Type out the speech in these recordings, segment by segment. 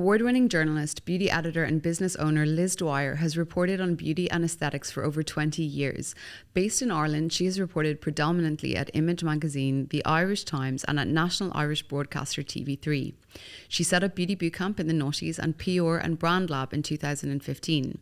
Award-winning journalist, beauty editor and business owner Liz Dwyer has reported on beauty and aesthetics for over 20 years. Based in Ireland, she has reported predominantly at Image Magazine, The Irish Times and at national Irish broadcaster TV3. She set up Beauty Bootcamp in the noughties and PR and Brand Lab in 2015.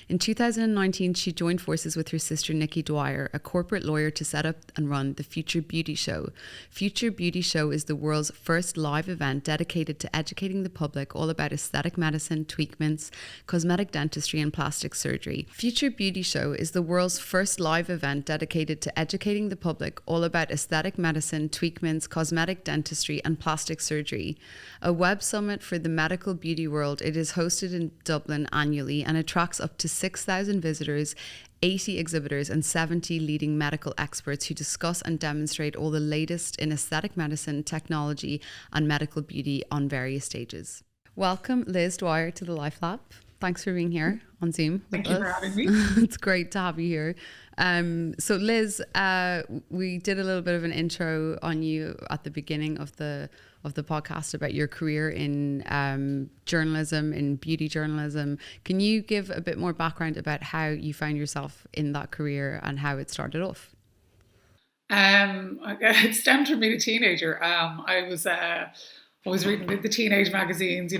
In 2019, she joined forces with her sister Nikki Dwyer, a corporate lawyer, to set up and run the Future Beauty Show. Future Beauty Show is the world's first live event dedicated to educating the public all about aesthetic medicine, tweakments, cosmetic dentistry and plastic surgery. Future Beauty Show is the world's first live event dedicated to educating the public all about aesthetic medicine, tweakments, cosmetic dentistry and plastic surgery. A web summit for the medical beauty world, it is hosted in Dublin annually and attracts up to 6,000 visitors, 80 exhibitors and 70 leading medical experts who discuss and demonstrate all the latest in aesthetic medicine, technology and medical beauty on various stages. Welcome Liz Dwyer to the LifeLab. Thanks for being here on Zoom. Thank you for having me. It's great to have you here. So Liz, we did a little bit of an intro on you at the beginning of the podcast about your career in journalism, in beauty journalism. Can you give a bit more background about how you found yourself in that career and how it started off? It stemmed from being a teenager. I was always reading the teenage magazines,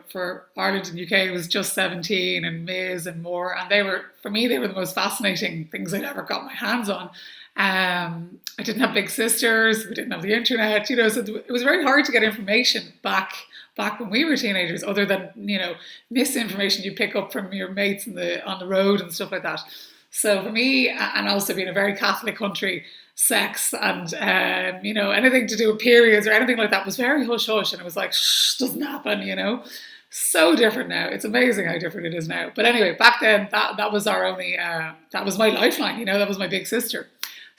for Ireland and UK it was Just 17 and Ms and more, and they were the most fascinating things I'd ever got my hands on. I didn't have big sisters, we didn't have the internet, so it was very hard to get information back when we were teenagers, other than, misinformation you pick up from your mates on the road and stuff like that. So for me, and also being a very Catholic country, sex and, anything to do with periods or anything like that was very hush-hush, and it was like, shh, doesn't happen, So different now. It's amazing how different it is now. But anyway, back then, that was our only, that was my lifeline, that was my big sister.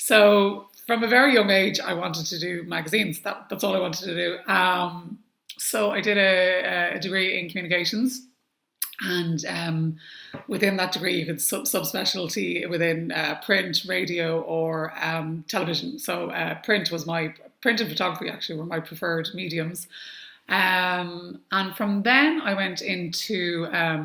So from a very young age, I wanted to do magazines. That's all I wanted to do. So I did a degree in communications, and within that degree, you could subspecialty within print, radio, or television. So print and photography actually were my preferred mediums. And from then I went into I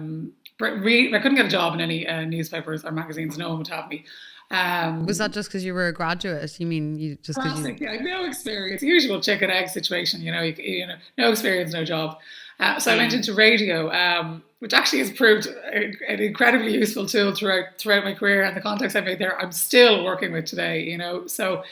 couldn't get a job in any newspapers or magazines. No one would have me. Was that just because you were a graduate? You mean you just because you... Yeah, no experience. Usual chicken egg situation. No experience, no job. So I went into radio, which actually has proved an incredibly useful tool throughout my career, and the contacts I made there, I'm still working with today. So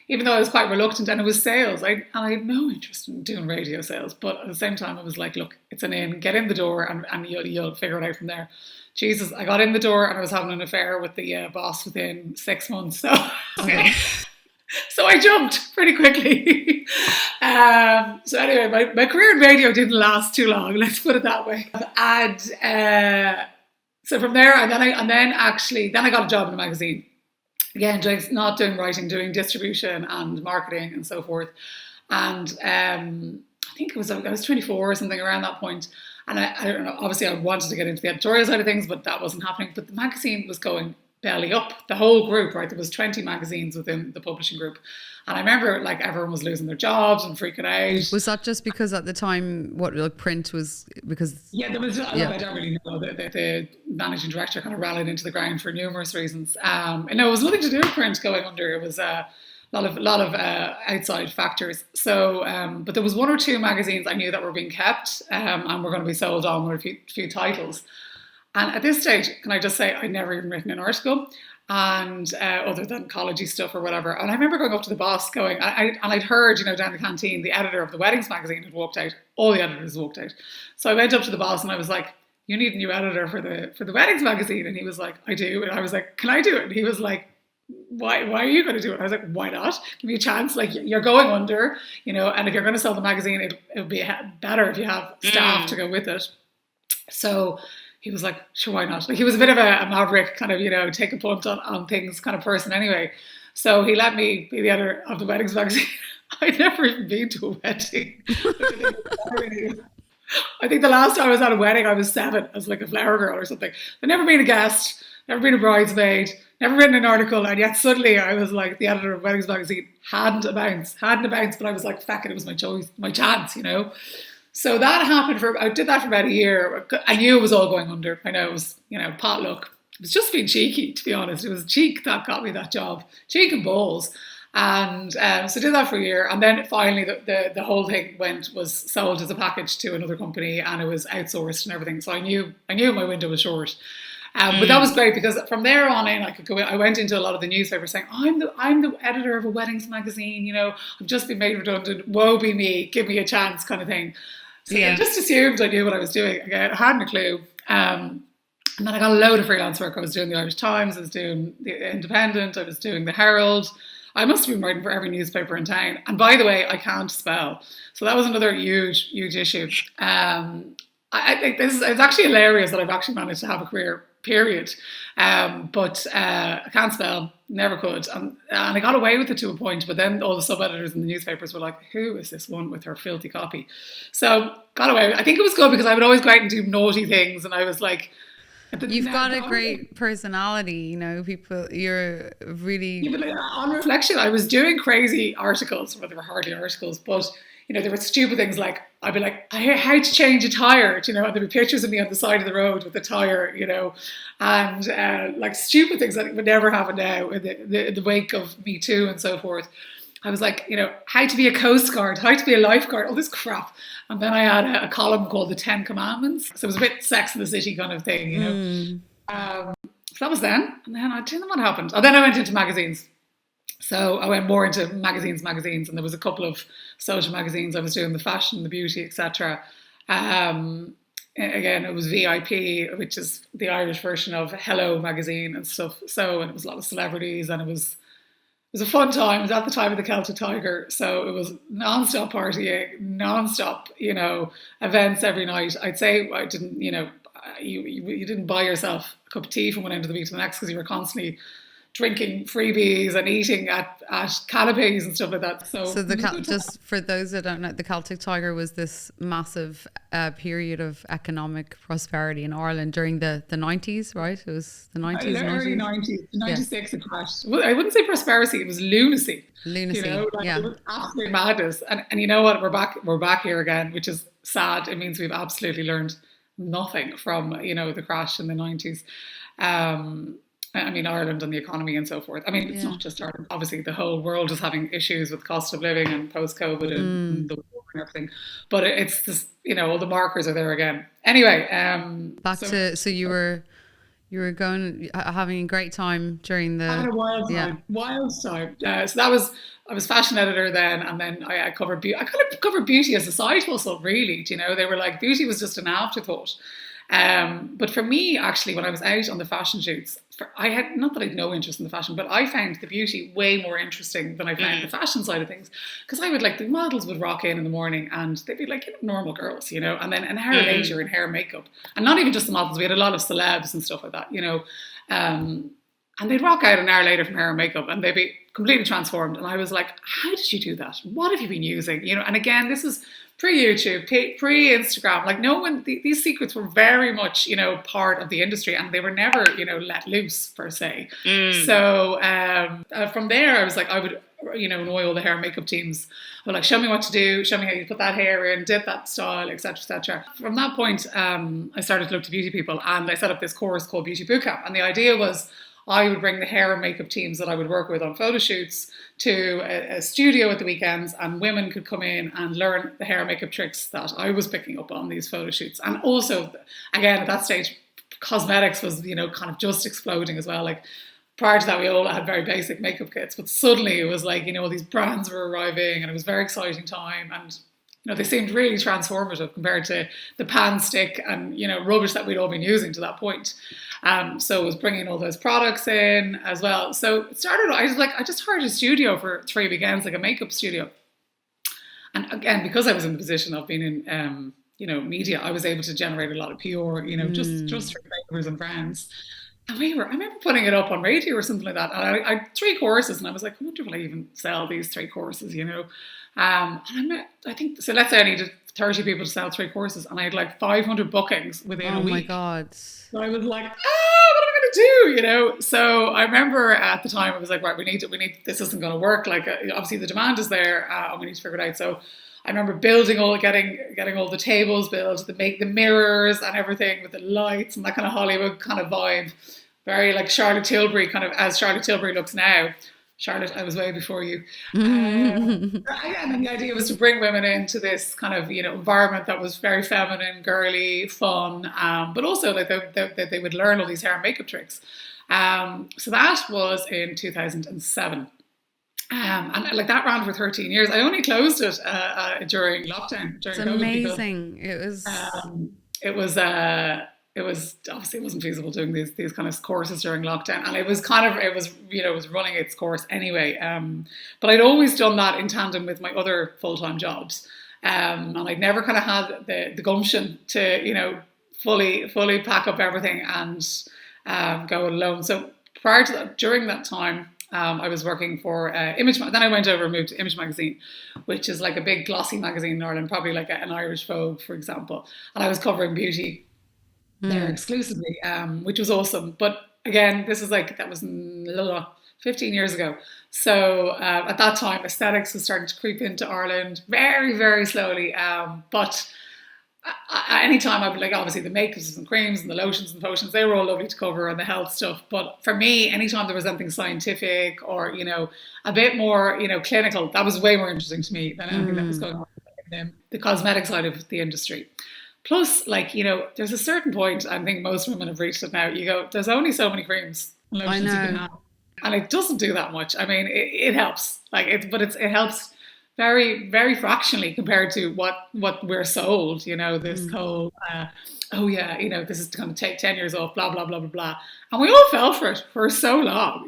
even though I was quite reluctant, and it was sales, I had no interest in doing radio sales, but at the same time I was like, look, it's an in, get in the door, and you'll figure it out from there. Jesus, I got in the door and I was having an affair with the boss within 6 months. So, okay. So I jumped pretty quickly. So anyway, my career in radio didn't last too long. Let's put it that way. And so from there, then I got a job in a magazine. Again, not doing writing, doing distribution and marketing and so forth. And I think I was 24 or something around that point. And I don't know, obviously I wanted to get into the editorial side of things, but that wasn't happening. But the magazine was going belly up, the whole group, right? There was 20 magazines within the publishing group. And I remember everyone was losing their jobs and freaking out. Was that just because at the time, print was because... Yeah, there was, I don't really know. The managing director kind of rallied into the ground for numerous reasons. And it was nothing to do with print going under. It was a lot of outside factors. So, but there was one or two magazines I knew that were being kept and were going to be sold on with a few titles. And at this stage, can I just say, I'd never even written an article, and other than collegey stuff or whatever. And I remember going up to the boss going, I'd heard, down the canteen, the editor of the Weddings magazine had walked out. All the editors walked out. So I went up to the boss and I was like, you need a new editor for the Weddings magazine. And he was like, I do. And I was like, can I do it? And he was like, why are you going to do it? I was like, why not? Give me a chance. You're going under, and if you're going to sell the magazine, it'll be better if you have staff to go with it. So he was like, sure, why not? He was a bit of a maverick, kind of, take a punt on things kind of person anyway. So he let me be the editor of the Weddings magazine. I'd never even been to a wedding. I think the last time I was at a wedding, I was 7 as a flower girl or something. I'd never been a guest, never been a bridesmaid, never written an article, and yet suddenly I was the editor of Weddings magazine. Hadn't a bounce, but I was like, fuck it, it was my choice, my chance, So that happened I did that for about a year. I knew it was all going under. I know it was, potluck. It was just being cheeky, to be honest. It was cheek that got me that job. Cheek and balls. And so I did that for a year. And then finally the whole thing was sold as a package to another company, and it was outsourced and everything. So I knew my window was short. But that was great, because from there on in, I went into a lot of the newspapers saying, I'm the editor of a weddings magazine, I've just been made redundant, woe be me, give me a chance, kind of thing. So I just assumed I knew what I was doing. Again, I hadn't a clue. And then I got a load of freelance work. I was doing the Irish Times, I was doing the Independent, I was doing the Herald. I must have been writing for every newspaper in town. And by the way, I can't spell. So that was another huge, huge issue. I think it's actually hilarious that I've actually managed to have a career, period. But I can't spell, never could. And I got away with it to a point, but then all the sub-editors in the newspapers were like, who is this one with her filthy copy? So got away. I think it was good, because I would always go out and do naughty things, and I was like, you've got a great personality, you're really... Even on reflection, I was doing crazy articles, well, they were hardly articles, but there were stupid things like, I'd be like, I hear how to change a tire, and there'd be pictures of me on the side of the road with the tire, and like stupid things that would never happen now in the wake of Me Too and so forth. I was like, how to be a Coast Guard, how to be a lifeguard, all this crap. And then I had a column called The 10 Commandments. So it was a bit Sex and the City kind of thing, So that was then. And then I don't know what happened. And then I went into magazines. So I went more into magazines, and there was a couple of social magazines. I was doing the fashion, the beauty, etc. Again, it was VIP, which is the Irish version of Hello magazine and stuff. So, and it was a lot of celebrities, and it was a fun time. It was at the time of the Celtic Tiger, so it was non-stop partying, non-stop, events every night. I'd say I didn't, you didn't buy yourself a cup of tea from one end of the week to the next, because you were constantly drinking freebies and eating at canapes and stuff like that. So just for those that don't know, the Celtic Tiger was this massive period of economic prosperity in Ireland during the 90s, right? It was the 90s. Early 90s, 96 it crashed. Well, I wouldn't say prosperity, it was lunacy. It was absolute madness. And you know what? We're back here again, which is sad. It means we've absolutely learned nothing from, the crash in the 90s. I mean, Ireland and the economy and so forth. I mean, it's not just Ireland. Obviously, the whole world is having issues with cost of living and post-COVID and the war and everything. But it's just, all the markers are there again. Anyway, so you were having a great time during the... I had a wild time. So I was fashion editor then, and then I covered beauty. I kind of covered beauty as a side hustle, really. They were like, beauty was just an afterthought. But for me, actually, when I was out on the fashion shoots, I had, not that I had no interest in the fashion, but I found the beauty way more interesting than I found the fashion side of things. Because I would the models would rock in the morning, and they'd be like normal girls, and then an hour later in hair and makeup. And not even just the models, we had a lot of celebs and stuff like that, and they'd rock out an hour later from hair and makeup, and they'd be completely transformed. And I was like, how did you do that? What have you been using? And again, this is pre-YouTube, pre-Instagram. No one, these secrets were very much, part of the industry, and they were never, let loose per se. So from there, I was like, I would, annoy all the hair and makeup teams. I would show me what to do, show me how you put that hair in, dip that style, etc., etc. From that point, I started to look to beauty people, and I set up this course called Beauty Bootcamp. And the idea was, I would bring the hair and makeup teams that I would work with on photo shoots to a studio at the weekends, and women could come in and learn the hair and makeup tricks that I was picking up on these photo shoots. And also, again, at that stage, cosmetics was, kind of just exploding as well. Prior to that, we all had very basic makeup kits, but suddenly it was all these brands were arriving, and it was a very exciting time. And they seemed really transformative compared to the pan stick and, rubbish that we'd all been using to that point. So it was bringing all those products in as well. So it started, I just hired a studio for 3 weekends, a makeup studio. And again, because I was in the position of being in, media, I was able to generate a lot of PR, just through neighbours and friends. And I remember putting it up on radio or something like that. And I had 3 courses, and I was like, I wonder if I even sell these 3 courses, And I think, so let's say I needed 30 people to sell 3 courses, and I had 500 bookings within a week. Oh my God. So I was like, what am I going to do? So I remember at the time, I was like, right, we need, this isn't going to work. Obviously the demand is there, and we need to figure it out. So I remember getting all the tables built, to make the mirrors and everything with the lights and that kind of Hollywood kind of vibe. Very like Charlotte Tilbury, kind of as Charlotte Tilbury looks now. Charlotte, I was way before you. Again, and the idea was to bring women into this kind of, environment that was very feminine, girly, fun, but also like they would learn all these hair and makeup tricks. So that was in 2007. And like that ran for 13 years. I only closed it during lockdown. During It's COVID amazing. because, it was obviously it wasn't feasible doing these kind of courses during lockdown, and it was running its course anyway. But I'd always done that in tandem with my other full-time jobs, and I'd never kind of had the gumption to fully pack up everything and go alone. So prior to that, during that time, I was working for Image. Then I went over and moved to Image magazine, which is like a big glossy magazine in Ireland, probably like an Irish Vogue, for example. And I was covering beauty there exclusively, which was awesome. But again, that was 15 years ago. So at that time, aesthetics was starting to creep into Ireland very, very slowly. But anytime I would, like, obviously the makeups and creams and the lotions and potions, they were all lovely to cover, and the health stuff. But for me, anytime there was anything scientific or, a bit more, clinical, that was way more interesting to me than anything that was going on in the cosmetic side of the industry. Plus, like, there's a certain point, I think most women have reached it now. You go, there's only so many creams and lotions you can have. And it doesn't do that much. I mean, it helps. It helps very, very fractionally compared to what we're sold, this whole, this is going to take 10 years off, blah, blah, blah, blah, blah. And we all fell for it for so long,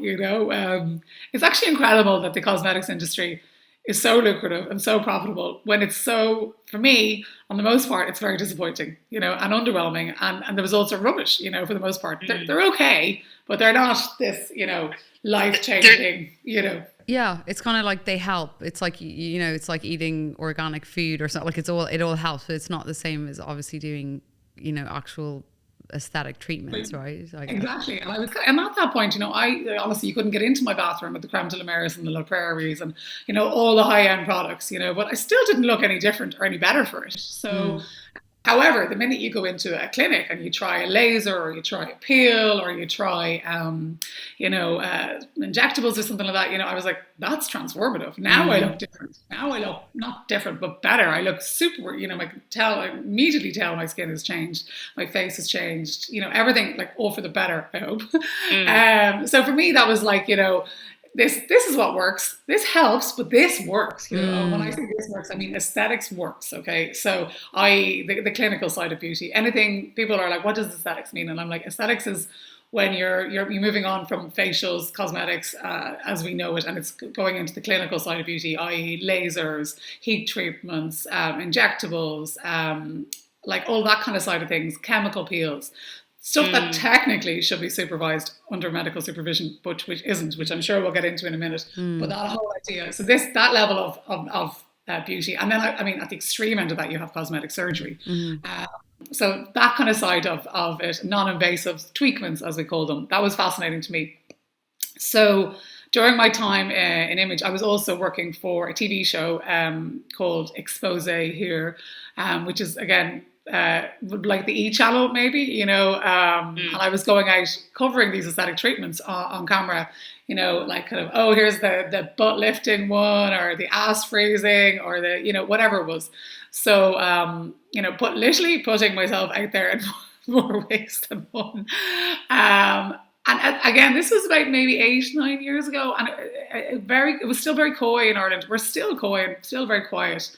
It's actually incredible that the cosmetics industry is so lucrative and so profitable when it's so, for me, on the most part, it's very disappointing, and underwhelming. And the results are rubbish, for the most part. They're okay, but they're not this, life-changing, Yeah, it's kind of like they help. It's like, it's like eating organic food or something. Like it all helps, but it's not the same as obviously doing, actual aesthetic treatments, right? Exactly. And at that point, I honestly, you couldn't get into my bathroom with the creme de la Meres and the La Prairie's and, all the high-end products, but I still didn't look any different or any better for it. So however, the minute you go into a clinic and you try a laser or you try a peel or you try, injectables or something like that, I was like, that's transformative. Now I look different. Now I look not different, but better. I look super, I immediately tell my skin has changed. My face has changed, everything, like, all for the better, I hope. So for me, that was like, this is what works. This helps, but this works. When I say this works, I mean aesthetics works. Okay, so the clinical side of beauty. Anything, people are like, what does aesthetics mean? And I'm like, aesthetics is when you're moving on from facials, cosmetics, as we know it, and it's going into the clinical side of beauty, i.e., lasers, heat treatments, injectables, like all that kind of side of things, chemical peels. Stuff that technically should be supervised under medical supervision, but which isn't, which I'm sure we'll get into in a minute. But that whole idea, so that level of beauty, and then at the extreme end of that, you have cosmetic surgery. So that kind of side of it, non-invasive tweakments, as we call them, that was fascinating to me. So during my time in Image, I was also working for a TV show called Expose here, which is, again, like the E channel maybe, and I was going out covering these aesthetic treatments on camera, like kind of, here's the butt lifting one or the ass freezing or the, whatever it was. So, literally putting myself out there in more ways than one. And again, this was about maybe 8-9 years ago, and it was still very coy in Ireland. We're still coy, still very quiet.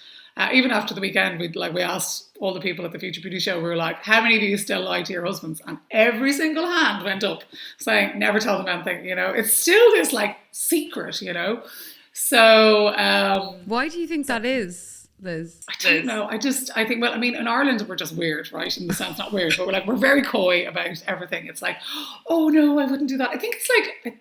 Even after the weekend, we asked all the people at the Future Beauty Show, we were like, how many of you still lie to your husbands? And every single hand went up saying, never tell them anything, It's still this like secret, So why do you think that is, Liz? I don't know. I think, in Ireland, we're just weird, right? In the sense, not weird, but we're very coy about everything. It's like, oh no, I wouldn't do that. I think it's like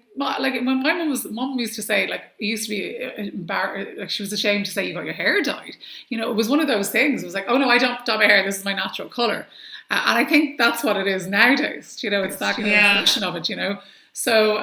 when my mum used to say, like, it used to be embarrassed, like she was ashamed to say you got your hair dyed. It was one of those things. It was like, oh no, I don't dye my hair. This is my natural color. And I think that's what it is nowadays. It's that kind of expression of it. So,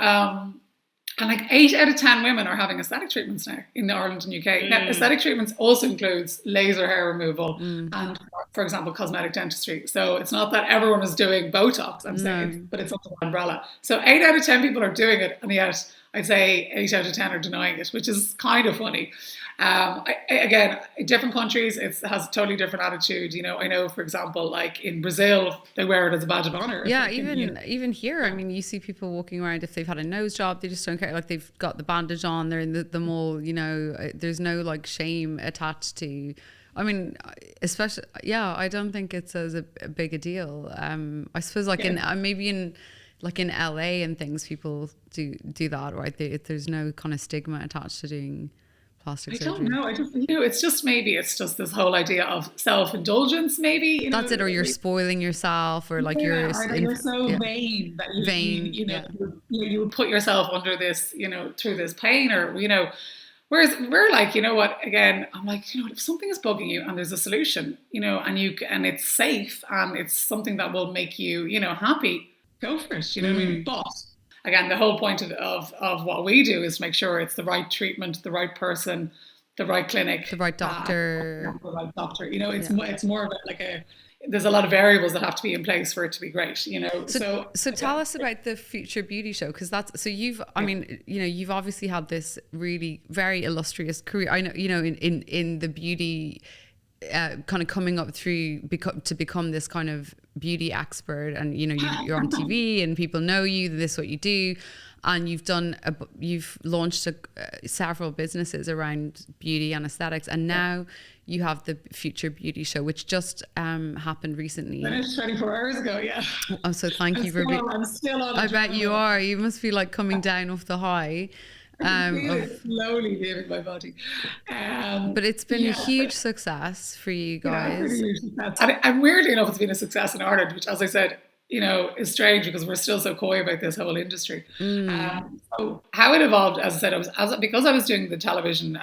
And like 8 out of 10 women are having aesthetic treatments now in Ireland and UK. Now, aesthetic treatments also includes laser hair removal and, for example, cosmetic dentistry. So it's not that everyone is doing Botox, I'm saying, but it's under the umbrella. So 8 out of 10 people are doing it, and yet I'd say 8 out of 10 are denying it, which is kind of funny. Again, in different countries, it has a totally different attitude. You know, I know, for example, like in Brazil, they wear it as a badge of honor. Yeah, even here, I mean, you see people walking around, if they've had a nose job, they just don't care. Like, they've got the bandage on, they're in the mall, you know, there's no like shame attached to, I mean, especially, yeah, I don't think it's as a big a deal. I suppose like in maybe in like in LA and things, people do that, right? There's no kind of stigma attached to doing plastic surgery. I don't know. I just, you know, it's just this whole idea of self-indulgence, maybe. You know, that's it, or you're spoiling yourself, or like you're so vain that you would put yourself under this, you know, through this pain, or, you know. Whereas we're like, you know what, again, I'm like, you know, if something is bugging you and there's a solution, you know, and it's safe and it's something that will make you, you know, happy, go for it, you know what I mean? But again, the whole point of what we do is make sure it's the right treatment, the right person, the right clinic, the right doctor. The right doctor. You know, it's more of there's a lot of variables that have to be in place for it to be great, you know. So tell us about the Future Beauty Show, because I mean, you know, you've obviously had this really very illustrious career. I know, you know, in the beauty, kind of coming up through to become this kind of beauty expert, and you know, you're on TV and people know you, this is what you do, and you've launched several businesses around beauty and aesthetics, and now you have the Future Beauty Show, which just happened recently. Finished 24 hours ago, yeah. Oh, so thank you for being. I'm still on. I bet you are. You must be like coming down off the high. Slowly leaving my body. But it's been a huge success for you guys. And weirdly enough, it's been a success in Ireland, which, as I said, you know, is strange because we're still so coy about this whole industry. So how it evolved, as I said, because I was doing the television.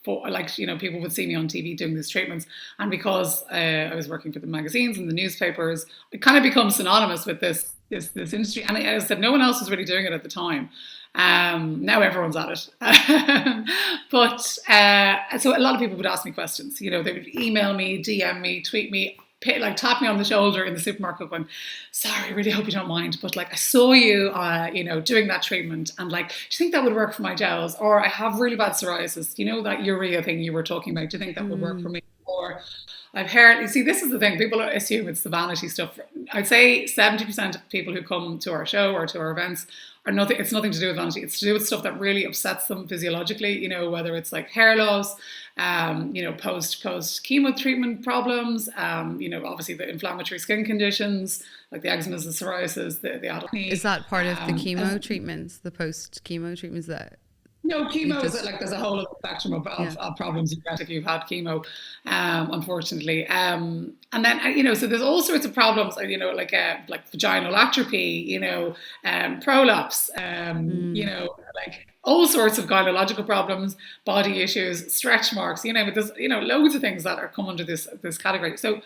For, like, you know, people would see me on TV doing these treatments, and because I was working for the magazines and the newspapers, it kind of become synonymous with this industry. And as I said, no one else was really doing it at the time. Now everyone's at it. But so a lot of people would ask me questions. You know, they would email me, DM me, tweet me, like tap me on the shoulder in the supermarket going, sorry, I really hope you don't mind, but like I saw you, you know, doing that treatment, and like, do you think that would work for my gels? Or I have really bad psoriasis. You know, that urea thing you were talking about, do you think that would work for me? Or I've heard, you see, this is the thing, people assume it's the vanity stuff. I'd say 70% of people who come to our show or to our events it's nothing to do with vanity. It's to do with stuff that really upsets them physiologically, you know, whether it's like hair loss, you know, post chemo treatment problems, you know, obviously the inflammatory skin conditions like the eczemas, the psoriasis, the acne. Is that part of the chemo treatments, the post chemo treatments that? No, chemo is like there's a whole other spectrum of problems you get if you've had chemo, unfortunately. And then, you know, so there's all sorts of problems, you know, like vaginal atrophy, you know, prolapse, you know, like all sorts of gynecological problems, body issues, stretch marks, you know, but there's, you know, loads of things that are come under this category. So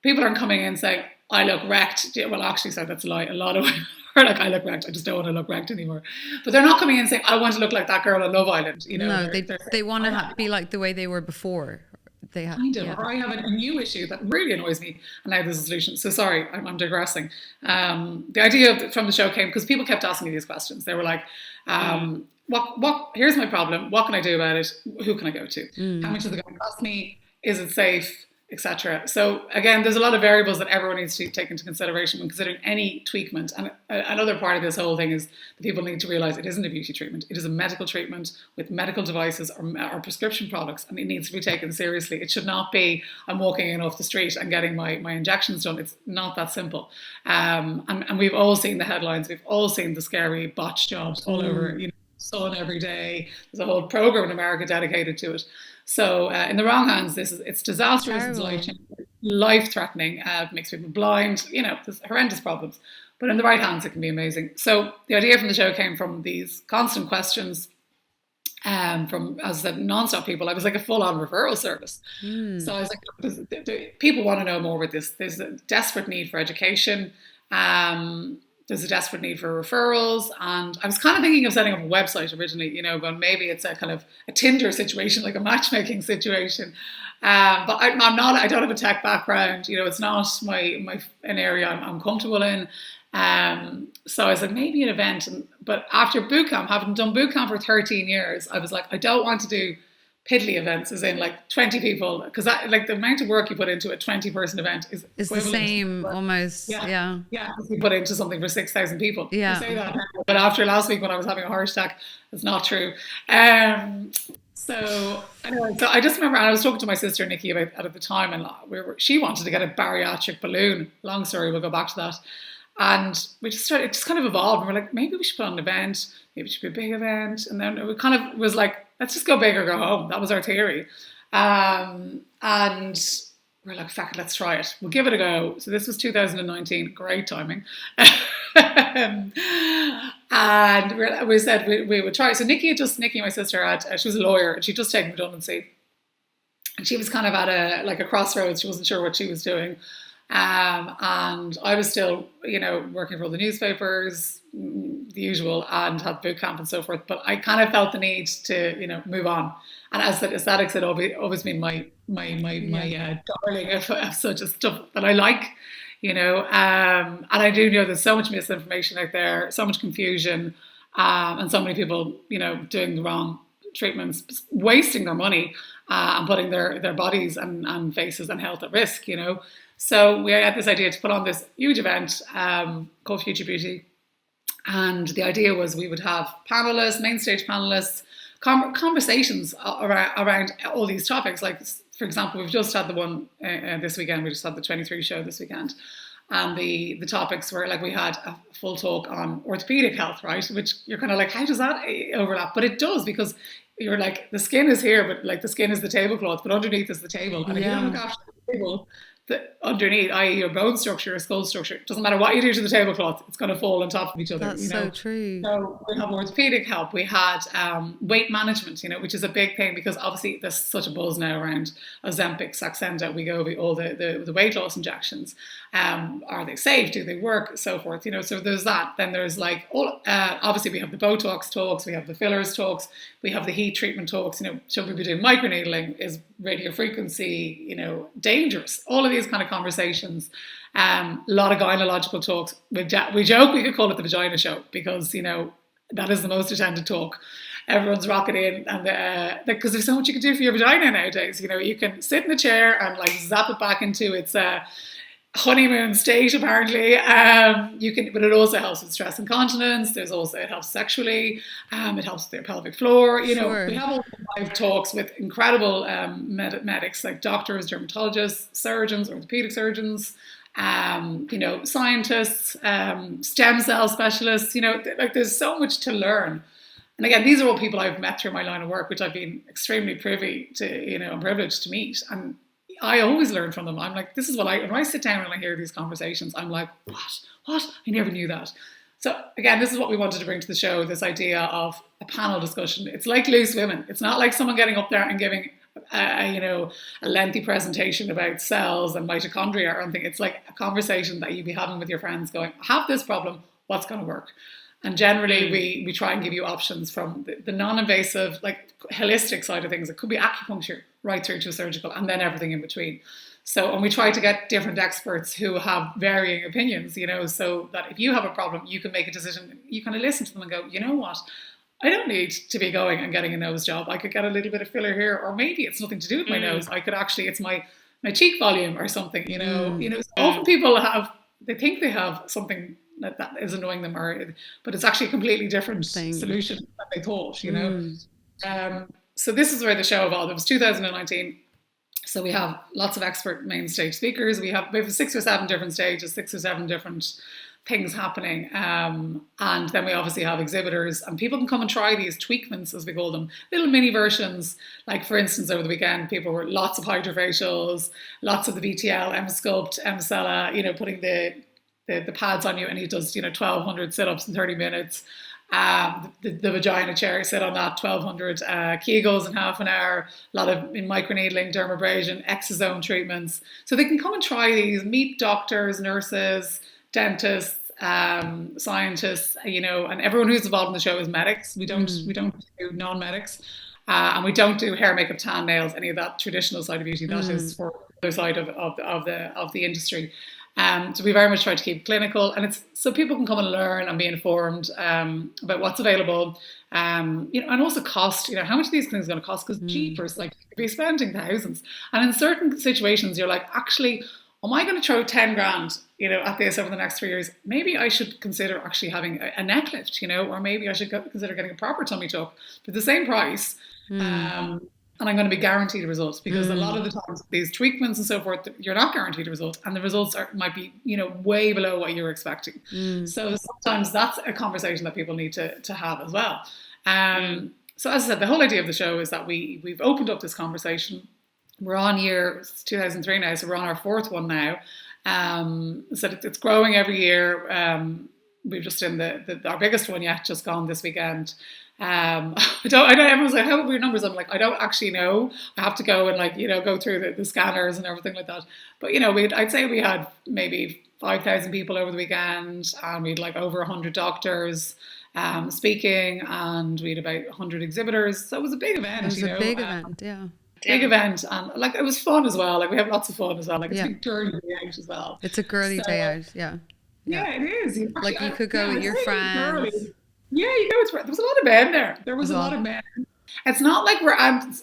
people aren't coming in saying, I look wrecked. Well, actually, so that's a lie. A lot of women are like, I look wrecked. I just don't want to look wrecked anymore. But they're not coming in saying, I want to look like that girl on Love Island. You know, no, they want to be like the way they were before. They have, or I have a new issue that really annoys me, and now there's a solution. So sorry, I'm digressing. The idea from the show came because people kept asking me these questions. They were like, what? Here's my problem. What can I do about it? Who can I go to? How much is it going to cost me? Is it safe? Etc. So again, there's a lot of variables that everyone needs to take into consideration when considering any tweakment. And another part of this whole thing is that people need to realize it isn't a beauty treatment. It is a medical treatment with medical devices or prescription products, and it needs to be taken seriously. It should not be, I'm walking in off the street and getting my injections done. It's not that simple. And we've all seen the headlines. We've all seen the scary botch jobs all over, you know, Sun every day. There's a whole program in America dedicated to it. So in the wrong hands, it's disastrous, it's life-threatening, it makes people blind, you know, there's horrendous problems. But in the right hands, it can be amazing. So the idea from the show came from these constant questions from, as I said, non-stop people. I was like a full-on referral service. So I was like, people want to know more about this. There's a desperate need for education. there's a desperate need for referrals. And I was kind of thinking of setting up a website originally, going, maybe it's a kind of a Tinder situation, like a matchmaking situation. But I don't have a tech background. It's not an area I'm comfortable in. So I said, maybe an event. But after bootcamp, having done bootcamp for 13 years, I was like, I don't want to do piddly events, as in like 20 people, because like the amount of work you put into a 20-person event is the same almost. Yeah. You put into something for 6,000 people. Yeah. I say that, but after last week when I was having a heart attack, it's not true. So anyway, so I just remember, and I was talking to my sister Nikki about it at the time, and she wanted to get a bariatric balloon. Long story, we'll go back to that. And it just kind of evolved. And we're like, maybe we should put on an event. Maybe it should be a big event. And then it kind of was like, let's just go big or go home. That was our theory. And we're like, fuck it, let's try it. We'll give it a go. So this was 2019. Great timing. And we said we would try. So Nikki, my sister, she was a lawyer, and she'd just taken redundancy. And she was kind of at a crossroads. She wasn't sure what she was doing. And I was still, working for all the newspapers, the usual, and had boot camp and so forth. But I kind of felt the need to, move on. And as the aesthetics had always been my darling of such a stuff that I like, and I do know there's so much misinformation out there, so much confusion, and so many people, doing the wrong treatments, wasting their money, and putting their bodies and faces and health at risk, So we had this idea to put on this huge event called Future Beauty. And the idea was we would have panelists, main stage panelists, conversations around all these topics. Like, for example, we've just had the one this weekend. We just had the 23 show this weekend. And the topics were like, we had a full talk on orthopedic health, right? Which you're kind of like, how does that overlap? But it does, because you're like, the skin is here, but like the skin is the tablecloth, but underneath is the table. And if you don't look after the table, underneath, i.e. your bone structure or skull structure, it doesn't matter what you do to the tablecloth, it's going to fall on top of each other. That's so true. So we have orthopedic help. We had weight management, which is a big thing, because obviously there's such a buzz now around Ozempic, Saxenda, Wegovy, all the weight loss injections. Are they safe? Do they work? So forth. So there's that. Then there's like obviously we have the Botox talks, we have the fillers talks, we have the heat treatment talks. Should we be doing microneedling? Is radio frequency, dangerous? All of these kind of conversations. A lot of gynecological talks. We joke we could call it the vagina show, because that is the most attended talk. Everyone's rocking in, and because there's so much you can do for your vagina nowadays. You can sit in a chair and like zap it back into its honeymoon state, apparently. But it also helps with stress incontinence. It helps sexually. It helps with their pelvic floor. Sure. We have all live talks with incredible medics, like doctors, dermatologists, surgeons, orthopedic surgeons, scientists, stem cell specialists. Like there's so much to learn. And again, these are all people I've met through my line of work, which I've been extremely privy to, and privileged to meet. And I always learn from them. I'm like, this is when I sit down and I hear these conversations, I'm like, what? I never knew that. So again, this is what we wanted to bring to the show, this idea of a panel discussion. It's like Loose Women. It's not like someone getting up there and giving a lengthy presentation about cells and mitochondria or anything. It's like a conversation that you'd be having with your friends going, I have this problem, what's going to work? And generally we try and give you options from the non-invasive, like holistic side of things. It could be acupuncture right through to surgical, and then everything in between. So, and we try to get different experts who have varying opinions, so that if you have a problem, you can make a decision. You kind of listen to them and go, you know what? I don't need to be going and getting a nose job. I could get a little bit of filler here, or maybe it's nothing to do with my nose. I could actually, it's my cheek volume or something, Often people they think they have something that is annoying them, but it's actually a completely different solution than they thought, So this is where the show evolved. It was 2019. So we have lots of expert main stage speakers. We have 6 or 7 different stages, 6 or 7 different things happening. And then we obviously have exhibitors, and people can come and try these tweakments, as we call them, little mini versions. Like, for instance, over the weekend, people were lots of hydrofacials, lots of the BTL, M-Sculpt, M-Cella, putting the pads on you, and he does 1,200 sit-ups in 30 minutes. The vagina chair, sit on that, 1,200 Kegels in half an hour, a lot of microneedling, dermabrasion, exosome treatments. So they can come and try these, meet doctors, nurses, dentists, scientists, and everyone who's involved in the show is medics. We don't do non-medics. And we don't do hair, makeup, tan, nails, any of that traditional side of beauty. That is for the other side of the industry. So we very much try to keep clinical, and it's so people can come and learn and be informed about what's available, and also cost. How much are these things going to cost? Because jeepers, like you'd be spending thousands, and in certain situations, you're like, actually, am I going to throw 10 grand, at this over the next 3 years? Maybe I should consider actually having a neck lift, or maybe I should consider getting a proper tummy tuck for the same price. And I'm going to be guaranteed a result, because a lot of the times these tweakments and so forth, you're not guaranteed a result, and the results might be way below what you were expecting. So sometimes that's a conversation that people need to have as well. So as I said, the whole idea of the show is that we've opened up this conversation. We're on year 2003 now, so we're on our fourth one now. So it's growing every year. We've just in our biggest one yet, just gone this weekend. I don't, everyone's like, how are your numbers? I'm like, I don't actually know. I have to go and go through the scanners and everything like that. But, I'd say we had maybe 5,000 people over the weekend, and we'd over 100 doctors speaking, and we had about 100 exhibitors. So it was a big event. It was a big event, yeah. Big event, and it was fun as well. We have lots of fun as well. It's a big girly day out as well. It's a girly day out, yeah. Yeah, it is. You could go with your friends. Girly. Yeah, there was a lot of men there. There was a lot of men. It's not like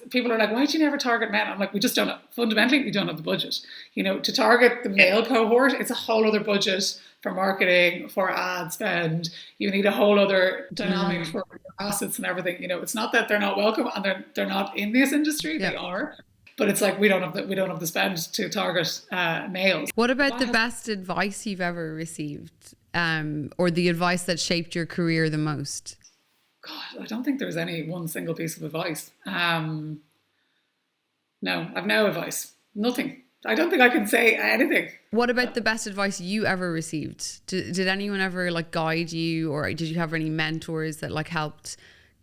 people are like, why do you never target men? I'm like, we just don't have, fundamentally, we don't have the budget. To target the male cohort, it's a whole other budget for marketing, for ad spend. You need a whole other dynamic for assets and everything. It's not that they're not welcome and they're not in this industry. They are. But it's like we don't have the spend to target males. What about the best advice you've ever received, or the advice that shaped your career the most? God, I don't think there's any one single piece of advice. No, I've no advice. Nothing. I don't think I can say anything. What about the best advice you ever received? Did anyone ever guide you, or did you have any mentors that helped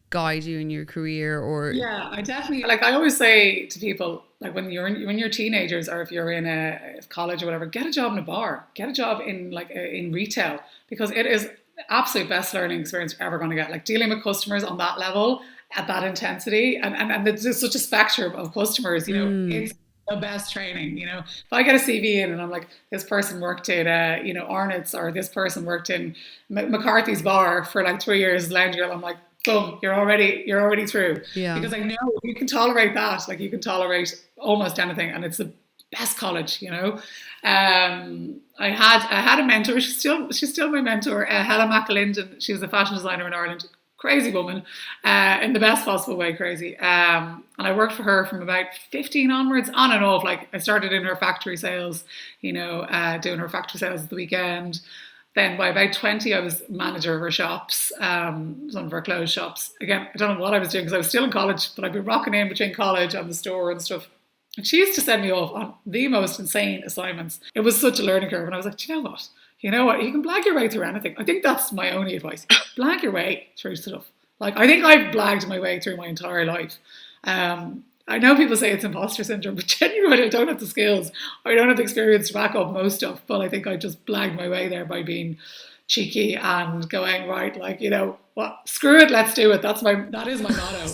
guide you in your career? Or yeah, I definitely I always say to people, when you're teenagers, or if you're in a college or whatever, get a job in a bar, get a job in in retail, because it is absolute best learning experience you're ever going to get. Dealing with customers on that level at that intensity, and there's such a spectrum of customers. It's the best training. If I get a CV in and I'm like, this person worked in Arnott's, or this person worked in McCarthy's bar for 3 years, lounge girl, I'm like, boom, you're already through. Yeah. Because I know you can tolerate that. You can tolerate almost anything, and it's the best college. I had a mentor. She's still my mentor, Helen McAlinden. She was a fashion designer in Ireland. Crazy woman, in the best possible way, crazy. And I worked for her from about 15 onwards, on and off. I started in her factory sales, doing her factory sales at the weekend. Then by about 20, I was manager of her shops, some of her clothes shops. Again, I don't know what I was doing because I was still in college, but I'd been rocking in between college and the store and stuff. And she used to send me off on the most insane assignments. It was such a learning curve. And I was like, do you know what? You can blag your way through anything. I think that's my only advice. Blag your way through stuff. I think I've blagged my way through my entire life. I know people say it's imposter syndrome, but genuinely I don't have the skills. I don't have the experience to back up most stuff, but I think I just blagged my way there by being cheeky and going, right, what? Screw it, let's do it. That is my motto.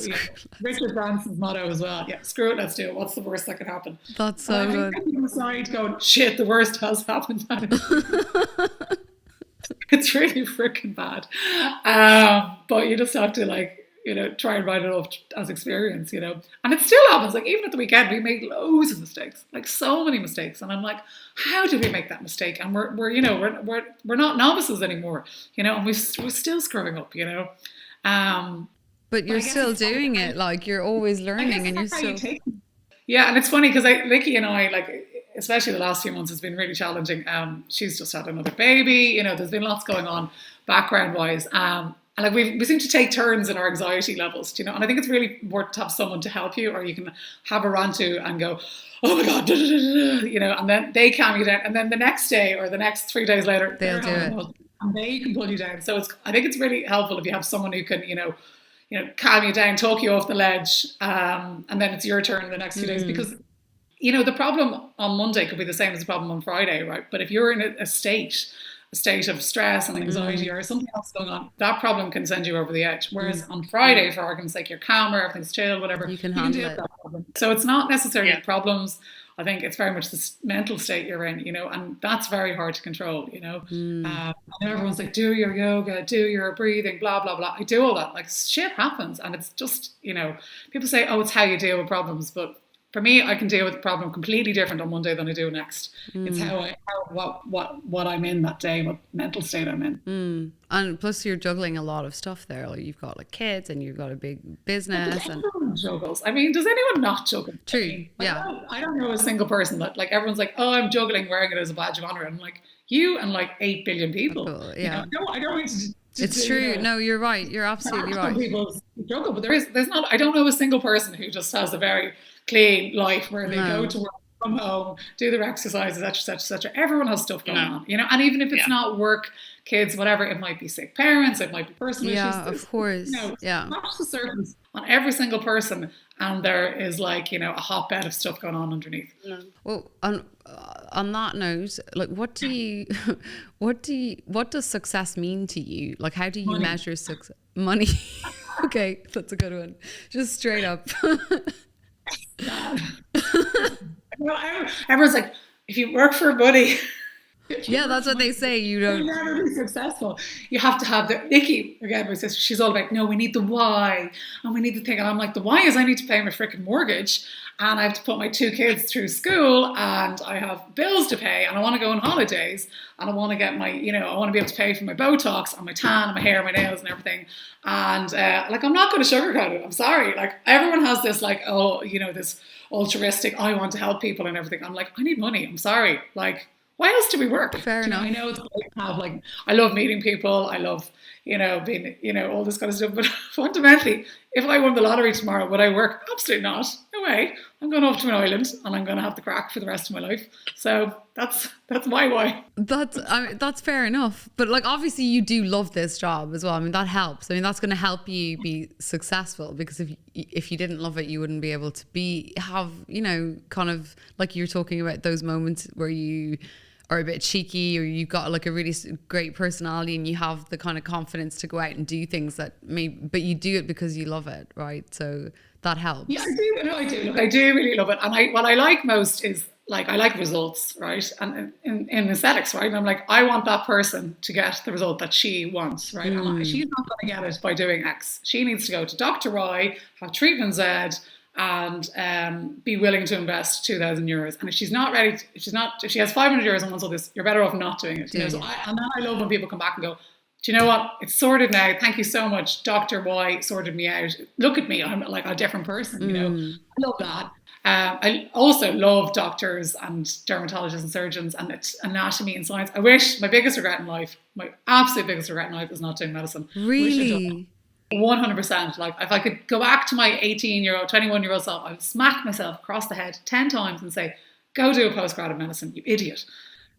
Richard Branson's motto as well. Yeah, screw it, let's do it. What's the worst that can happen? That's so good. I think inside going, shit, the worst has happened. It's really freaking bad. But you just have to try and write it off as experience, and it still happens. Even at the weekend, we made loads of mistakes, so many mistakes, and I'm like, how did we make that mistake? And we're not novices anymore, and we're still screwing up, But you're still doing it, you're always learning, and you're still. Yeah, and it's funny because Nikki and I, especially the last few months, has been really challenging. She's just had another baby, there's been lots going on background wise. And we seem to take turns in our anxiety levels, and I think it's really important to have someone to help you, or you can have a rant to and go, oh my God, and then they calm you down. And then the next day or the next 3 days later, they'll do it. And they can pull you down. So I think it's really helpful if you have someone who can, calm you down, talk you off the ledge. And then it's your turn in the next few days, because the problem on Monday could be the same as the problem on Friday, right? But if you're in a state state of stress and anxiety or something else going on, that problem can send you over the edge. Whereas on Mm. Friday, for argument's sake, you're calmer, everything's chill, whatever, You can you can handle deal with it. that problem. So it's not necessarily Yeah. problems. I think it's very much the mental state you're in, and that's very hard to control, I know everyone's like, do your yoga, do your breathing, blah, blah, blah. I do all that. Like, shit happens. And it's just, people say, oh, it's how you deal with problems. But for me, I can deal with the problem completely different on one day than I do next. It's what I'm in that day, what mental state I'm in. And plus you're juggling a lot of stuff there. Like you've got like kids and you've got a big business. And Everyone juggles. I mean, does anyone not juggle? True, I mean, yeah. I don't know a single person that, like, everyone's like, oh, I'm juggling, wearing it as a badge of honor. And I'm like, you and like 8 billion people. Cool, yeah. No, I don't mean to It's true. No, you're right. You're absolutely some right. people juggle, but there's not. I don't know a single person who just has a very clean life where they go to work, come home, do their exercises, etc. Everyone has stuff going on, and even if it's not work, kids, whatever, it might be sick parents, it might be personal issues. Yeah, of course. Scratch the surface on every single person, and there is like a hotbed of stuff going on underneath. Well, on that note, like, what does success mean to you? Like, how do you measure success? Money. Okay, that's a good one. Just straight up. Everyone's like, if you work for money, yeah, that's what they say. You'll never be successful. You have to have Nikki, again, my sister, she's all about, no, we need the why and we need the thing. And I'm like, the why is I need to pay my freaking mortgage and I have to put my 2 kids through school and I have bills to pay and I want to go on holidays and I want to get my, I want to be able to pay for my Botox and my tan and my hair, my nails and everything. And like, I'm not going to sugarcoat it. I'm sorry. Like, everyone has this like, oh, this altruistic, I want to help people and everything. I'm like, I need money. I'm sorry. Like, why else do we work? Fair enough. I know it's great to have, like, I love meeting people. I love, being, all this kind of stuff. But fundamentally, if I won the lottery tomorrow, would I work? Absolutely not. No way. I'm going off to an island and I'm going to have the crack for the rest of my life. So that's my why. That's fair enough. But like, obviously you do love this job as well. I mean, that helps. I mean, that's going to help you be successful, because if you didn't love it, you wouldn't be able to have, kind of like you're talking about those moments where you are a bit cheeky or you've got like a really great personality and you have the kind of confidence to go out and do things but you do it because you love it, right? So that helps. Yeah, I do. No, I do. Look, I do really love it. And what I like most is, like, I like results, right? And in aesthetics, right? And I'm like, I want that person to get the result that she wants, right? And she's not going to get it by doing X. She needs to go to Dr. Y, have treatment Z, and be willing to invest €2,000. And if she's not ready, if she has €500 and wants all this, you're better off not doing it. So and then I love when people come back and go, do you know what? It's sorted now. Thank you so much. Dr. Y sorted me out. Look at me. I'm like a different person, I love that. I also love doctors and dermatologists and surgeons and anatomy and science. I wish, my absolute biggest regret in life is not doing medicine. Really? 100%. Like, if I could go back to my 18-year-old, 21-year-old self, I would smack myself across the head 10 times and say, go do a postgrad in medicine, you idiot.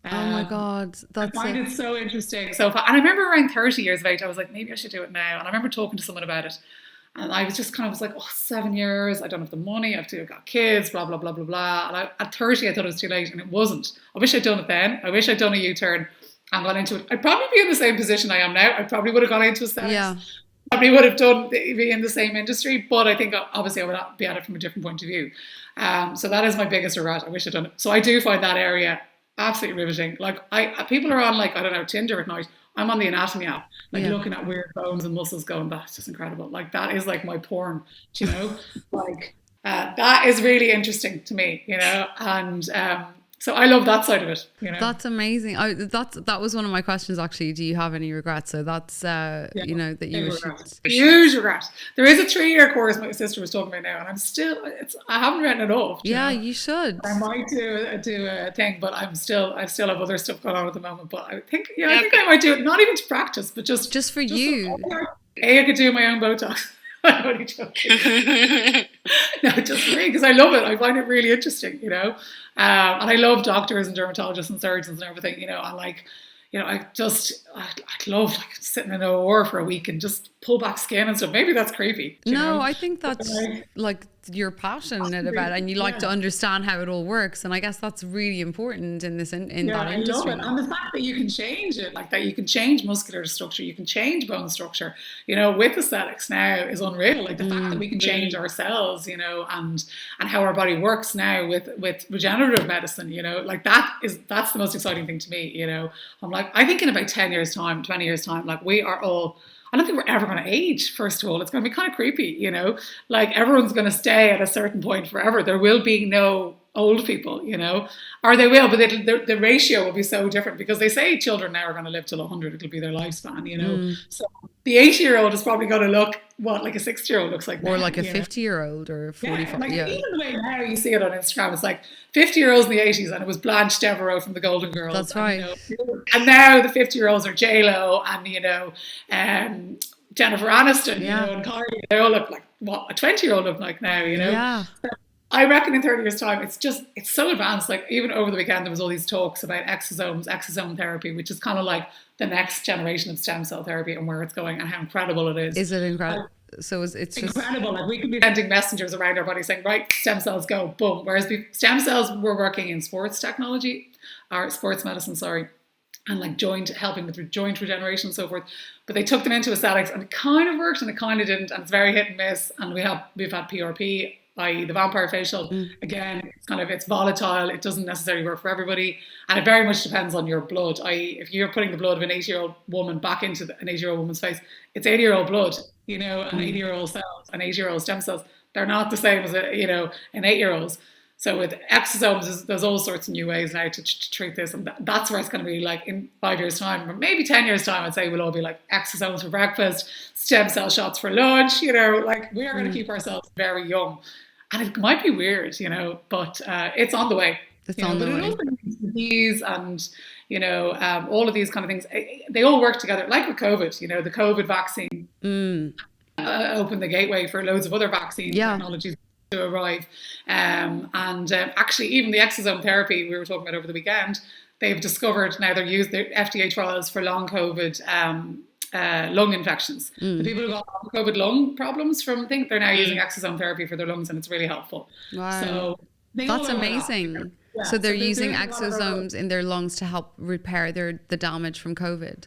Oh my God. I find it so interesting. And I remember around 30 years of age, I was like, maybe I should do it now. And I remember talking to someone about it. And I was just like, 7 years, I don't have the money, I've got kids, blah, blah, blah, blah, blah. And at 30, I thought it was too late, and it wasn't. I wish I'd done it then. I wish I'd done a U-turn and gone into it. I'd probably be in the same position I am now. I probably would have gone into aesthetics. Yeah. Probably would have be in the same industry, but I think obviously I would be at it from a different point of view. So that is my biggest regret. I wish I'd done it. So I do find that area absolutely riveting. Like, people are on, like, I don't know, Tinder at night. I'm on the anatomy app, like, looking at weird bones and muscles, going, that's just incredible. Like, that is like my porn, like, that is really interesting to me, and so I love that side of it. That's amazing. That was one of my questions, actually. Do you have any regrets? So that's that you huge regret. There is a 3-year course my sister was talking about now, and I haven't written it off. Yeah, you should. I might do a thing, but I still have other stuff going on at the moment. But I think I might do it, not even to practice, but just for you. I could do my own Botox. I'm only joking. No, just for me, because I love it. I find it really interesting, and I love doctors and dermatologists and surgeons and everything, and like, I'd love, like, sitting in an OR for a week and just pull back skin and stuff. Maybe that's creepy. Do you No, know? I think that's like you're passionate about it and you like to understand how it all works. And I guess that's really important in this in that I industry. love it. And the fact that you can change it, like that you can change muscular structure, you can change bone structure, you know, with aesthetics now is unreal. Like the fact that we can change ourselves, you know, and how our body works now with regenerative medicine, you know, like that's the most exciting thing to me, you know. I'm like, I think in about 10 years time, 20 years time, like we are all, I don't think we're ever going to age, first of all. It's going to be kind of creepy, you know, like everyone's going to stay at a certain point forever. There will be no old people, you know, or they will, but the ratio will be so different because they say children now are going to live till 100. It'll be their lifespan, you know. So the 80-year-old is probably going to look like a 60-year-old looks like or now, like a 50-year-old or 45. Like even the way now you see it on Instagram, it's like 50-year-olds in the 80s, and it was Blanche Devereaux from the Golden Girls. That's right. You know, and now the 50-year-olds are J-Lo and, you know, Jennifer Aniston, you know, and Kylie. They all look like what a 20-year-old look like now, you know. Yeah. So I reckon in 30 years' time, it's so advanced. Like even over the weekend, there was all these talks about exosome therapy, which is kind of like the next generation of stem cell therapy and where it's going and how incredible it is. Is it incredible? So it's just incredible. Like we could be sending messengers around our body saying, right, stem cells go, boom. Whereas stem cells were working in sports technology or sports medicine, sorry, and like helping with joint regeneration and so forth. But they took them into aesthetics and it kind of worked and it kind of didn't. And it's very hit and miss. And we've had PRP, i.e. the vampire facial. Again, it's volatile. It doesn't necessarily work for everybody. And it very much depends on your blood. I.e. if you're putting the blood of an 80-year-old woman back into an 80-year-old woman's face, it's 80-year-old blood, you know, and 80-year-old cells and 80-year-old stem cells. They're not the same as, an 8-year-old's. So with exosomes, there's all sorts of new ways now to treat this. And that's where it's going to be like in 5 years' time, or maybe 10 years' time, I'd say we'll all be like exosomes for breakfast, stem cell shots for lunch, you know, like we are going to keep ourselves very young. And it might be weird, you know, but it's on the way. It's on the way. But it also means disease and, you know, all of these kind of things, they all work together. Like with COVID, you know, the COVID vaccine opened the gateway for loads of other vaccine technologies to arrive. Actually, even the exosome therapy we were talking about over the weekend, they've discovered now they're used their FDA trials for long COVID lung infections. The people who got COVID lung problems they're now using exosome therapy for their lungs, and it's really helpful. Wow. So that's amazing. Yeah, so they're using exosomes in their lungs to help repair the damage from COVID.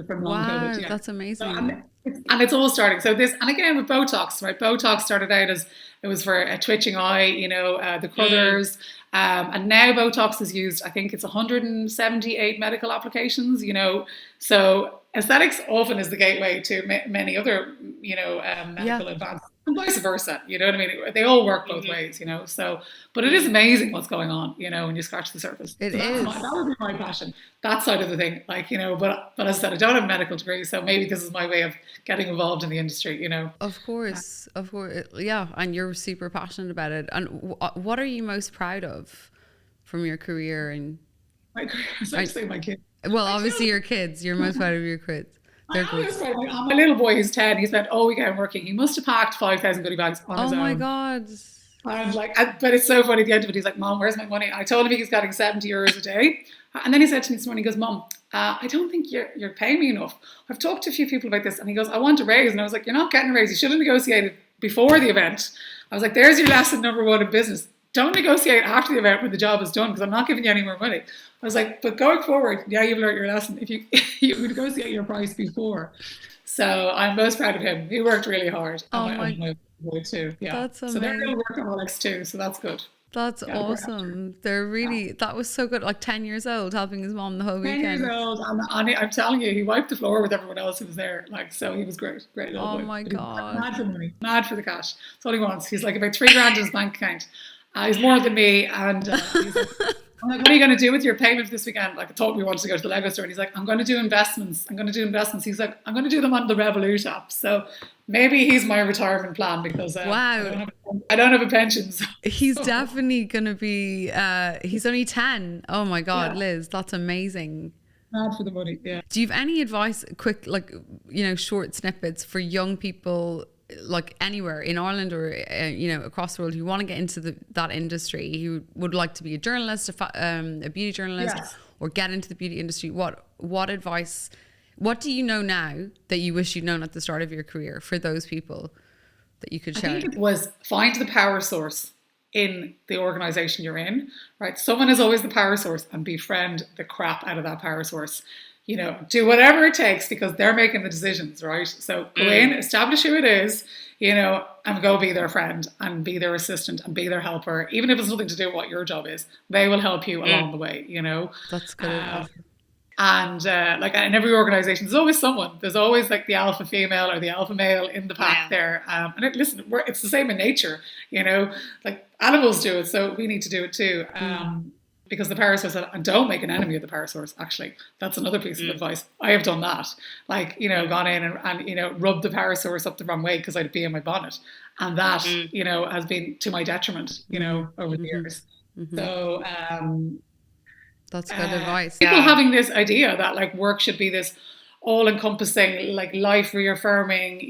From long COVID. Yeah. That's amazing. And it's all starting. So this, and again with Botox, right? Botox started out as it was for a twitching eye, you know, the Crothers. And now Botox is used, I think it's 178 medical applications, you know. So aesthetics often is the gateway to many other, you know, medical advances. And vice versa, you know what I mean? They all work both ways, you know. So, but it is amazing what's going on, you know, when you scratch the surface. It is. That would be my passion. That side of the thing, like, you know. But as I said, I don't have a medical degree, so maybe this is my way of getting involved in the industry, you know. Of course, yeah. And you're super passionate about it. And what are you most proud of from your career? And my career, I say my kids. Well, obviously your kids. You're most proud of your kids. My little boy who's 10, he spent all weekend working. He must have packed 5,000 goodie bags on his own. Oh my God. I'm like, but it's so funny at the end of it. He's like, Mom, where's my money? I told him he's getting 70 euros a day. And then he said to me this morning, he goes, Mom, I don't think you're paying me enough. I've talked to a few people about this. And he goes, I want a raise. And I was like, you're not getting a raise. You should have negotiated before the event. I was like, there's your lesson number one in business. Don't negotiate after the event when the job is done, because I'm not giving you any more money. I was like, but going forward, yeah, you've learned your lesson. If you negotiate your price before. So I'm most proud of him. He worked really hard. Oh my boy too. Yeah. That's amazing. So they're little workaholics too. So that's good. That's awesome. They're really, that was so good. Like 10 years old, helping his mom the whole weekend. 10 years old. And I'm telling you, he wiped the floor with everyone else who was there. Like, so he was great. Great little boy. Oh my God. Mad for money. Mad for the cash. That's all he wants. He's like about $3,000 in his bank account. He's more than me. And he's like, I'm like, what are you going to do with your payment this weekend? Like, I thought we wanted to go to the Lego store. And he's like, I'm going to do investments. He's like, I'm going to do them on the Revolut app. So maybe he's my retirement plan, because wow. I don't have a pension. So. He's definitely going to be, he's only 10. Oh my God, Liz, that's amazing. Mad for the money, yeah. Do you have any advice, quick, like, you know, short snippets for young people, like anywhere in Ireland or you know, across the world, who want to get into that industry, who would like to be a journalist, a beauty journalist, or get into the beauty industry? What advice What do you know now that you wish you'd known at the start of your career for those people that you could share? I think it was find the power source in the organization you're in, right? Someone is always the power source, and befriend the crap out of that power source. You know, do whatever it takes because they're making the decisions, right? So go in, establish who it is, you know, and go be their friend and be their assistant and be their helper. Even if it's nothing to do with what your job is, they will help you along the way, you know. That's good. And like in every organization, there's always someone. There's always like the alpha female or the alpha male in the pack there. And listen, it's the same in nature, you know, like animals do it, so we need to do it too. Because the power source, and don't make an enemy of the power source, actually. That's another piece of advice. I have done that. Like, you know, gone in and you know, rubbed the power source up the wrong way because I'd be in my bonnet. And that, you know, has been to my detriment, you know, over the years. So, that's good advice. People having this idea that like work should be this all-encompassing, like life reaffirming,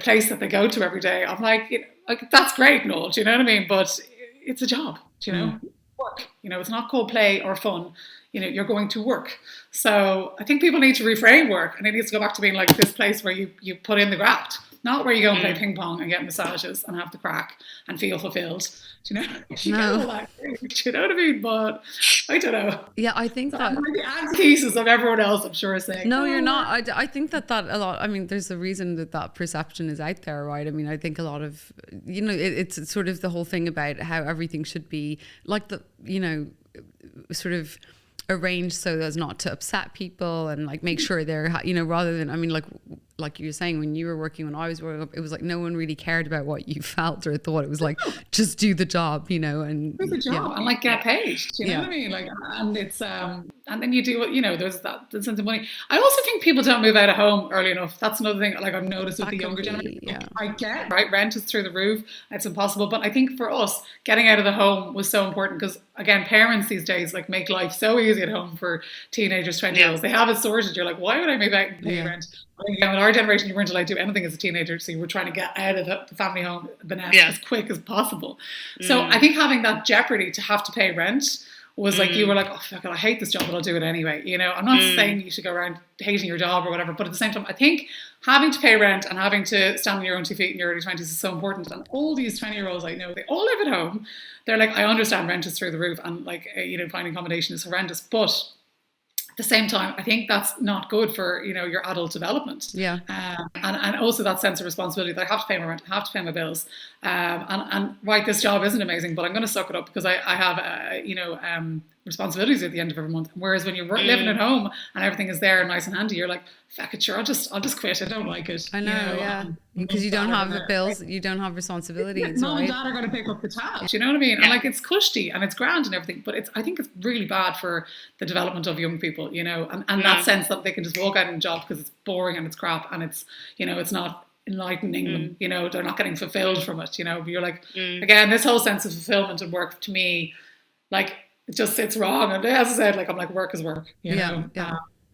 place that they go to every day. I'm like, that's great, Noel. Do you know what I mean? But it's a job. Do you know, work. You know, it's not called play or fun. You know, you're going to work. So I think people need to reframe work, and it needs to go back to being like this place where you put in the graft. Not where you go and play ping pong and get massages and have the crack and feel fulfilled. Do you know? Do you know what I mean? But I don't know. Yeah, I think that the antithesis of everyone else, I'm sure, is saying. No, you're not. I think that a lot. I mean, there's a reason that perception is out there, right? I mean, I think a lot of, you know, it's sort of the whole thing about how everything should be like the, you know, sort of arranged so as not to upset people and like make sure they're, you know, rather than, I mean, like you were saying, when you were working, when I was working up, it was like no one really cared about what you felt or thought. It was like, just do the job, you know, and do the job and like get paid. Do you know what I mean? Like, and it's and then you do what, you know, there's that sense of money. I also think people don't move out of home early enough. That's another thing. Like I've noticed with the younger generation. I get right, rent is through the roof. It's impossible. But I think for us, getting out of the home was so important because again, parents these days like make life so easy at home for teenagers, 20-year-olds. They have it sorted. You're like, why would I move out and pay rent? Again, with our generation, you weren't allowed to do anything as a teenager, so you were trying to get out of the family home, the nest, as quick as possible. So I think having that jeopardy to have to pay rent was like, you were like, oh, fuck it, I hate this job, but I'll do it anyway. You know, I'm not saying you should go around hating your job or whatever, but at the same time, I think having to pay rent and having to stand on your own 2 feet in your early 20s is so important. And all these 20-year-olds I know, they all live at home. They're like, I understand rent is through the roof and like, you know, finding accommodation is horrendous, but at the same time, I think that's not good for, you know, your adult development. Yeah. And also that sense of responsibility that I have to pay my rent, I have to pay my bills. And right, this job isn't amazing, but I'm going to suck it up because I have, responsibilities at the end of every month. Whereas when you're living at home and everything is there and nice and handy, you're like, fuck it, sure, I'll just quit. I don't like it. I know, because you don't have the bills, you don't have responsibilities. Mom and dad are going to pick up the tab. Do you know what I mean? And like it's cushy and it's grand and everything, but I think it's really bad for the development of young people, you know, and that sense that they can just walk out in a job because it's boring and it's crap and it's, you know, it's not enlightening them, you know, they're not getting fulfilled from it, you know. But you're like, again, this whole sense of fulfillment and work to me, like, it just sits wrong. And as I said, like, I'm like, work is work, you know.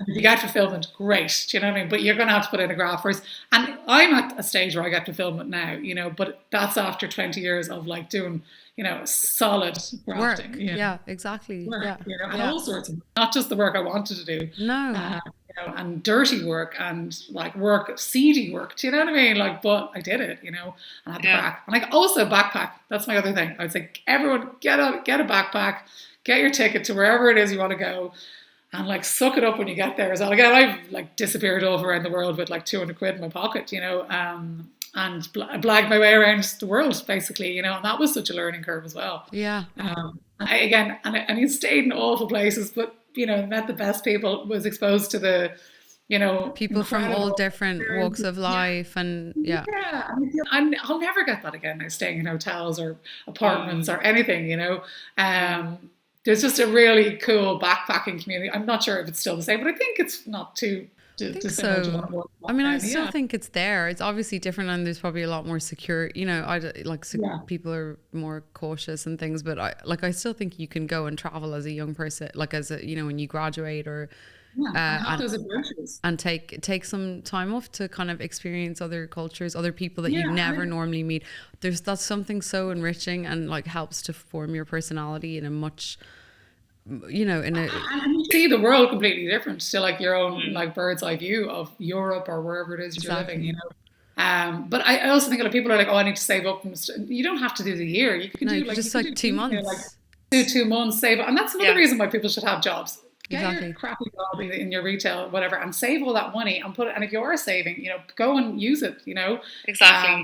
If you get fulfillment, great, do you know what I mean? But you're going to have to put in a graft first. And I'm at a stage where I get fulfillment now, you know, but that's after 20 years of like doing, you know, solid grafting. Work. Yeah, exactly. Work, you know, and all sorts of, not just the work I wanted to do. No. You know, and dirty work and like work, seedy work, do you know what I mean? Like, but I did it, you know, and I had the crack. And like also backpack, that's my other thing. I'd say everyone get a backpack, get your ticket to wherever it is you want to go. And like suck it up when you get there as well. Again, I've like disappeared all around the world with like 200 quid in my pocket, you know, and blagged my way around the world basically, you know, and that was such a learning curve as well. Yeah. And I stayed in awful places, but you know, met the best people, was exposed to the, you know, people from all different walks of life, and I'll never get that again. Now staying in hotels or apartments or anything, you know. There's just a really cool backpacking community. I'm not sure if it's still the same, but I think it's not too dissimilar to what it was. I mean, I still think it's there. It's obviously different, and there's probably a lot more secure. You know, people are more cautious and things, but I still think you can go and travel as a young person, like as a, you know, when you graduate or. And take some time off to kind of experience other cultures, other people that you never normally meet. That's something so enriching and like helps to form your personality in a much, you know, in a. And you see the world completely different to like your own like bird's eye view of Europe or wherever it is you're living, you know. But I also think a lot of people are like, oh, I need to save up. You don't have to do the year. You can do like just like 2 months. Like, do 2 months, save up. And that's another reason why people should have jobs. Get your crappy job in your retail, whatever, and save all that money and put it. And if you are saving, you know, go and use it, you know,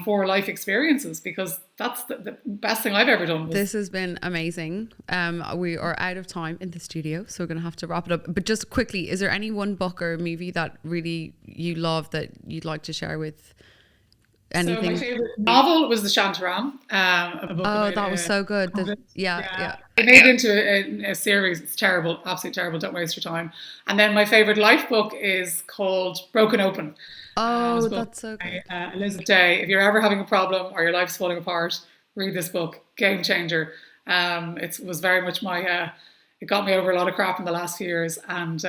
for life experiences, because that's the best thing I've ever done. This has been amazing. We are out of time in the studio, so we're going to have to wrap it up. But just quickly, is there any one book or movie that really you love that you'd like to share with? Anything? So my favorite novel was The Shantaram. That was so good. Yeah. It made it into a series. It's terrible, absolutely terrible. Don't waste your time. And then my favorite life book is called Broken Open. Oh, that's so good. Elizabeth Day. If you're ever having a problem or your life's falling apart, read this book. Game changer. It was very much my. It got me over a lot of crap in the last few years, and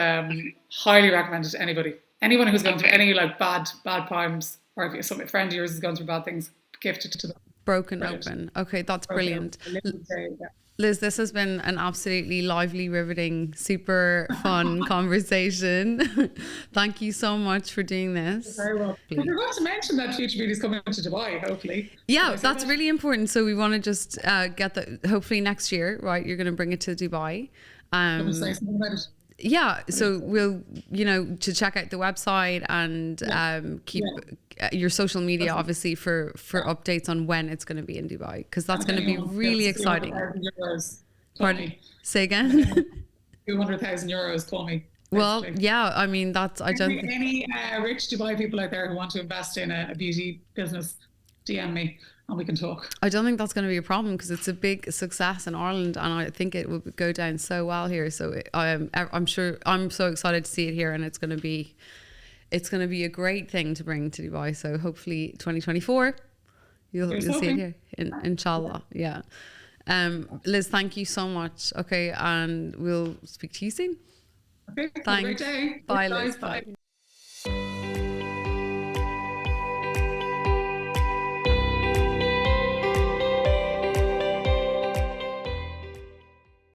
highly recommend it to anybody. Anyone who's going through any like bad times. Or if some friend of yours has gone through bad things, gift it to them. Broken Open. Okay, that's brilliant. Liz, this has been an absolutely lively, riveting, super fun conversation. Thank you so much for doing this. You're very well. I forgot to mention that Future Beauty is coming to Dubai, hopefully. Yeah, that's really important. So we want to just get that, hopefully next year, right? You're going to bring it to Dubai. Say something about it. Yeah, so we'll, you know, to check out the website and keep your social media, obviously, for updates on when it's going to be in Dubai, because that's going to be really exciting. Pardon? Say again? 200,000 euros, call me. Well, yeah, I mean, that's, I don't think... Any rich Dubai people out there who want to invest in a beauty business, DM me. And we can talk. I don't think that's going to be a problem, because it's a big success in Ireland, and I think it will go down so well here. So I'm sure, I'm so excited to see it here, and it's going to be a great thing to bring to Dubai. So hopefully 2024 you'll see it here, inshallah. Yeah. Liz, thank you so much. Okay, and we'll speak to you soon. Okay. Thanks. Have a great day. Bye, Liz. Bye.